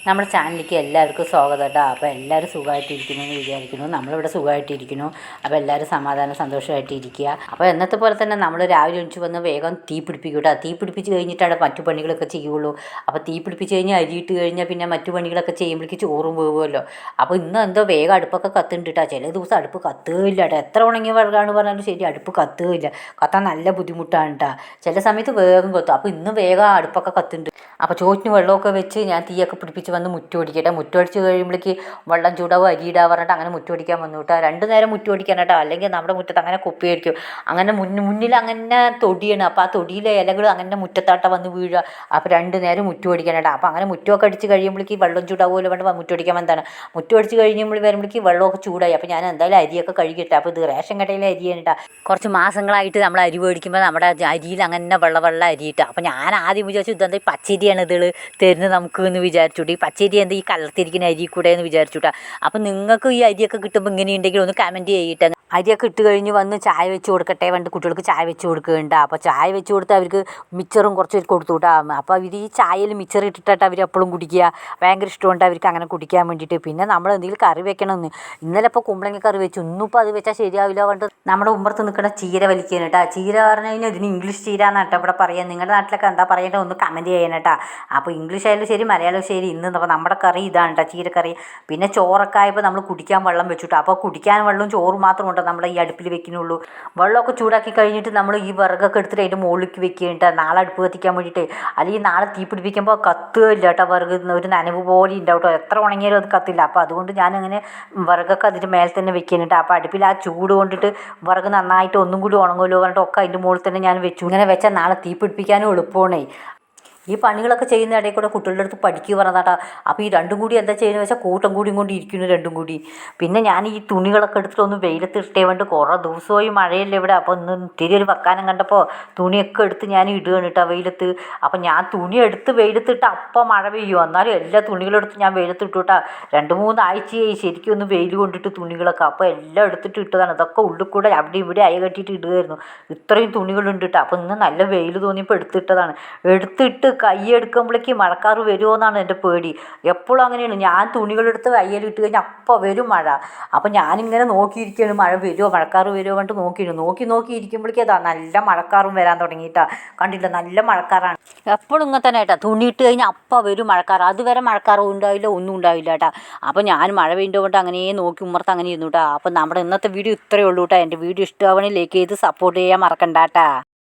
നമ്മുടെ ചാനലിലേക്ക് എല്ലാവർക്കും സ്വാഗതം കേട്ടോ. അപ്പോൾ എല്ലാവരും സുഖമായിട്ടിരിക്കുന്നു എന്ന് വിചാരിക്കുന്നു. നമ്മളിവിടെ സുഖമായിട്ടിരിക്കുന്നു. അപ്പോൾ എല്ലാവരും സമാധാനം സന്തോഷമായിട്ടിരിക്കുക. അപ്പോൾ എന്നത്തെ പോലെ തന്നെ നമ്മൾ രാവിലെ എണീച്ച് വന്ന് വേഗം തീ പിടിപ്പിക്കും കേട്ടോ. തീ പിടിപ്പിച്ച് കഴിഞ്ഞിട്ടാണ് മറ്റു പണികളൊക്കെ ചെയ്യുള്ളൂ. അപ്പോൾ തീ പിടിപ്പിച്ച് കഴിഞ്ഞാൽ അരിയിട്ട് കഴിഞ്ഞാൽ പിന്നെ മറ്റു പണികളൊക്കെ ചെയ്യുമ്പോഴേക്ക് ചോറും വേവുമല്ലോ. അപ്പോൾ ഇന്ന് എന്തോ വേഗം അടുപ്പൊക്കെ കത്തുന്നുണ്ട് കേട്ടോ. ചില ദിവസം അടുപ്പ് കത്തുകയില്ല കേട്ടോ. എത്ര ഉണങ്ങിയ വർഗ്ഗമാണ് പറഞ്ഞാലും ശരി, അടുപ്പ് കത്തുകയില്ല. കത്താൻ നല്ല ബുദ്ധിമുട്ടാണ് കേട്ടോ. ചില സമയത്ത് വേഗം കത്തും. അപ്പോൾ ഇന്ന് വേഗം അടുപ്പൊക്കെ കത്തുന്നുണ്ട്. അപ്പോൾ ചോറ്റിന് വെള്ളമൊക്കെ വെച്ച് ഞാൻ തീയൊക്കെ പിടിപ്പിച്ച് വന്ന് മുറ്റമടിക്കട്ടെ. മുറ്റമടിച്ച് കഴിയുമ്പോഴേക്ക് വെള്ളം ചൂടാവും, അരിയിടാൻ പറഞ്ഞിട്ട് അങ്ങനെ മുറ്റമടിക്കാൻ വന്നു കേട്ടോ. 2 നേരം മുറ്റമടിക്കാൻ കേട്ടോ. അല്ലെങ്കിൽ നമ്മുടെ മുറ്റത്ത് അങ്ങനെ കുപ്പിയായിരിക്കും. അങ്ങനെ മുന്നിൽ അങ്ങനെ തൊടിയാണ്. അപ്പോൾ ആ തൊടിയിലെ ഇലകൾ അങ്ങനെ മുറ്റത്താട്ട വന്ന് വീഴുക. അപ്പോൾ 2 നേരം മുറ്റമടിക്കാൻ കേട്ടോ. അപ്പോൾ അങ്ങനെ മുറ്റമൊക്കെ അടിച്ച് കഴിയുമ്പോഴേക്ക് വെള്ളം ചൂടാവുമല്ലോ വേണ്ട മുറ്റമടിക്കാൻ എന്താണ് മുറ്റമടിച്ച് കഴിയുമ്പോൾ വരുമ്പോഴേക്ക് വെള്ളമൊക്കെ ചൂടായി. അപ്പോൾ ഞാൻ എന്തായാലും അരിയൊക്കെ കഴുകിയിട്ടെ. അപ്പോൾ ഇത് റേഷൻ കടയിലെ അരിയാണ് കേട്ടോ. കുറച്ച് മാസങ്ങളായിട്ട് നമ്മൾ അരി മേടിക്കുമ്പോൾ നമ്മുടെ അരിയിൽ അങ്ങനെ വെള്ള അരിയിട്ട. അപ്പോൾ ഞാൻ ആദ്യം വിചാരിച്ചു ഇതെന്താ പച്ചരിയാണ് ഇതിൽ തരുന്നത് നമുക്ക് എന്ന് വിചാരിച്ചുട്ട്. ഈ പച്ചരി എന്താ ഈ കലർത്തിരിക്കുന്ന അരി കൂടെ എന്ന് വിചാരിച്ചുട്ടാ. അപ്പം നിങ്ങൾക്ക് ഈ അരിയൊക്കെ കിട്ടുമ്പോൾ ഇങ്ങനെയുണ്ടെങ്കിൽ ഒന്ന് കമൻറ്റ് ചെയ്തിട്ട്. അരിയൊക്കെ ഇട്ട് കഴിഞ്ഞ് വന്ന് ചായ വെച്ച് കൊടുക്കട്ടെ വേണ്ട കുട്ടികൾക്ക് ചായ വെച്ച് കൊടുക്കുന്നുണ്ട്. അപ്പോൾ ചായ വെച്ച് കൊടുത്ത് അവർക്ക് മിച്ചറും കുറച്ച് കൊടുത്തു വിട്ടാ. അപ്പോൾ അവർ ഈ ചായയിൽ മിച്ചർ ഇട്ടിട്ട് അവർ എപ്പോഴും കുടിക്കുക. ഭയങ്കര ഇഷ്ടമുണ്ട് അവർക്ക് അങ്ങനെ കുടിക്കാൻ വേണ്ടിയിട്ട്. പിന്നെ നമ്മൾ എന്തെങ്കിലും കറി വെക്കണമെന്ന് ഇന്നലെ ഇപ്പോൾ കുമ്പളങ്ങ കറി വെച്ചു. ഇന്നിപ്പോൾ അത് വെച്ചാൽ ശരിയാവില്ല പറഞ്ഞിട്ട് നമ്മുടെ ഉമ്മർത്ത് നിൽക്കുന്ന ചീര വലിക്കാൻ കേട്ടോ. ചീര പറഞ്ഞു കഴിഞ്ഞാൽ ഇതിന് ഇംഗ്ലീഷ് ചീര എന്നാട്ടോ ഇവിടെ പറയാം. നിങ്ങളുടെ നാട്ടിലൊക്കെ എന്താ പറയേണ്ടത് ഒന്ന് കമൻറ്റ് ചെയ്യണം കേട്ടോ. അപ്പോൾ ഇംഗ്ലീഷ് ആയാലും ശരി മലയാളം ശരി ഇന്ന് അപ്പോൾ നമ്മുടെ കറി ഇതാണ് കേട്ടോ, ചീരക്കറി. പിന്നെ ചോറൊക്കെ ആയപ്പോൾ നമ്മൾ കുടിക്കാൻ വെള്ളം വെച്ചിട്ടു. അപ്പോൾ കുടിക്കാൻ വെള്ളവും ചോറും മാത്രം ഉണ്ടോ നമ്മൾ ഈ അടുപ്പിൽ വെക്കുന്നുള്ളൂ. വെള്ളമൊക്കെ ചൂടാക്കി കഴിഞ്ഞിട്ട് നമ്മൾ ഈ വിറകൊക്കെ എടുത്തിട്ട് അതിൻ്റെ മുകളിലേക്ക് വെക്കുക. നാളെ അടുപ്പ് കത്തിക്കാൻ വേണ്ടിയിട്ട്. അല്ലെങ്കിൽ നാളെ തീ പിടിപ്പിക്കുമ്പോൾ കത്തുകയില്ല കേട്ടോ. വിറക് ഒരു നനവ് പോലെ ഉണ്ടാവും കേട്ടോ. എത്ര ഉണങ്ങിയാലും അത് കത്തില്ല. അപ്പോൾ അതുകൊണ്ട് ഞാനങ്ങനെ വിറകൊക്കെ അതിൻ്റെ മേലെ തന്നെ വെക്കുന്നുണ്ട്. അപ്പോൾ അടുപ്പിൽ ആ ചൂട് കൊണ്ടിട്ട് വിറക് നന്നായിട്ട് ഒന്നും കൂടി ഉണങ്ങുമല്ലോ പറഞ്ഞിട്ട് ഒക്കെ അതിൻ്റെ മുകളിൽ തന്നെ ഞാൻ വെച്ചു. ഇങ്ങനെ വെച്ചാൽ നാളെ തീ പിടിപ്പിക്കാനും എളുപ്പമാണേ. ഈ പണികളൊക്കെ ചെയ്യുന്ന ഇടയിൽ കൂടെ കുട്ടികളുടെ അടുത്ത് പഠിക്കുക പറഞ്ഞതാട്ടാ. അപ്പോൾ ഈ രണ്ടും കൂടി എന്താ ചെയ്യുന്നത് വെച്ചാൽ കൂട്ടം കൂടിയും കൊണ്ട് ഇരിക്കുന്നു രണ്ടും കൂടി. പിന്നെ ഞാൻ ഈ തുണികളൊക്കെ എടുത്തിട്ട് ഒന്ന് വെയിലത്തിട്ടേ വേണ്ടി കുറേ ദിവസമായി മഴയല്ലേ ഇവിടെ. അപ്പോൾ ഒന്ന് ഇത്തിരി ഒരു വെക്കാനം കണ്ടപ്പോൾ തുണിയൊക്കെ എടുത്ത് ഞാൻ ഇടുകയാണ് കേട്ടോ വെയിലത്ത്. അപ്പോൾ ഞാൻ തുണി എടുത്ത് വെയിലത്തിട്ട് അപ്പം മഴ പെയ്യും. എന്നാലും എല്ലാ തുണികളും എടുത്ത് ഞാൻ വെയിലത്തിട്ടു കേട്ടോ. 2-3 ആഴ്ചയായി ശരിക്കും ഒന്ന് വെയിൽ കൊണ്ടിട്ട് തുണികളൊക്കെ. അപ്പോൾ എല്ലാം എടുത്തിട്ട് ഇട്ടതാണ്. ഇതൊക്കെ ഉള്ളിൽ കൂടെ അവിടെ ഇവിടെ അയ കെട്ടിയിട്ട് ഇടുകയായിരുന്നു. ഇത്രയും തുണികളുണ്ട് കേട്ടോ. അപ്പോൾ ഇന്ന് നല്ല വെയിൽ തോന്നിയപ്പോൾ എടുത്തിട്ടതാണ്. എടുത്തിട്ട് കൈയെടുക്കുമ്പോഴേക്ക് മഴക്കാറ് വരുമോ എന്നാണ് എൻ്റെ പേടി. എപ്പോഴും അങ്ങനെയാണ്. ഞാൻ തുണികളെടുത്ത് കയ്യിലിട്ട് കഴിഞ്ഞാൽ അപ്പോൾ വരും മഴ. അപ്പോൾ ഞാനിങ്ങനെ നോക്കിയിരിക്കുകയാണ് മഴ വരുമോ മഴക്കാറ് വരുമോ പറഞ്ഞിട്ട് നോക്കി ഇരിക്കുമ്പോഴേക്കും അതാ നല്ല മഴക്കാറും വരാൻ തുടങ്ങിയിട്ടാ. കണ്ടില്ല നല്ല മഴക്കാറാണ്. എപ്പോഴും ഇങ്ങനെ തന്നെ കേട്ടോ. തുണി ഇട്ട് കഴിഞ്ഞാൽ അപ്പോൾ വരും മഴക്കാറ്. അതുവരെ മഴക്കാറും ഉണ്ടാവില്ല ഒന്നും ഉണ്ടാവില്ല കേട്ടോ. അപ്പോൾ ഞാൻ മഴ പെയ്യുന്നത് കൊണ്ട് അങ്ങനെ നോക്കി ഉമ്മർത്ത് അങ്ങനെ ഇരുന്നു കേട്ടോ. അപ്പോൾ നമ്മുടെ ഇന്നത്തെ വീഡിയോ ഇത്രയേ ഉള്ളൂ കേട്ടോ. എൻ്റെ വീഡിയോ ഇഷ്ടമാവണേ ലൈക്ക് ചെയ്ത് സപ്പോർട്ട് ചെയ്യാൻ മറക്കണ്ട കേട്ടോ.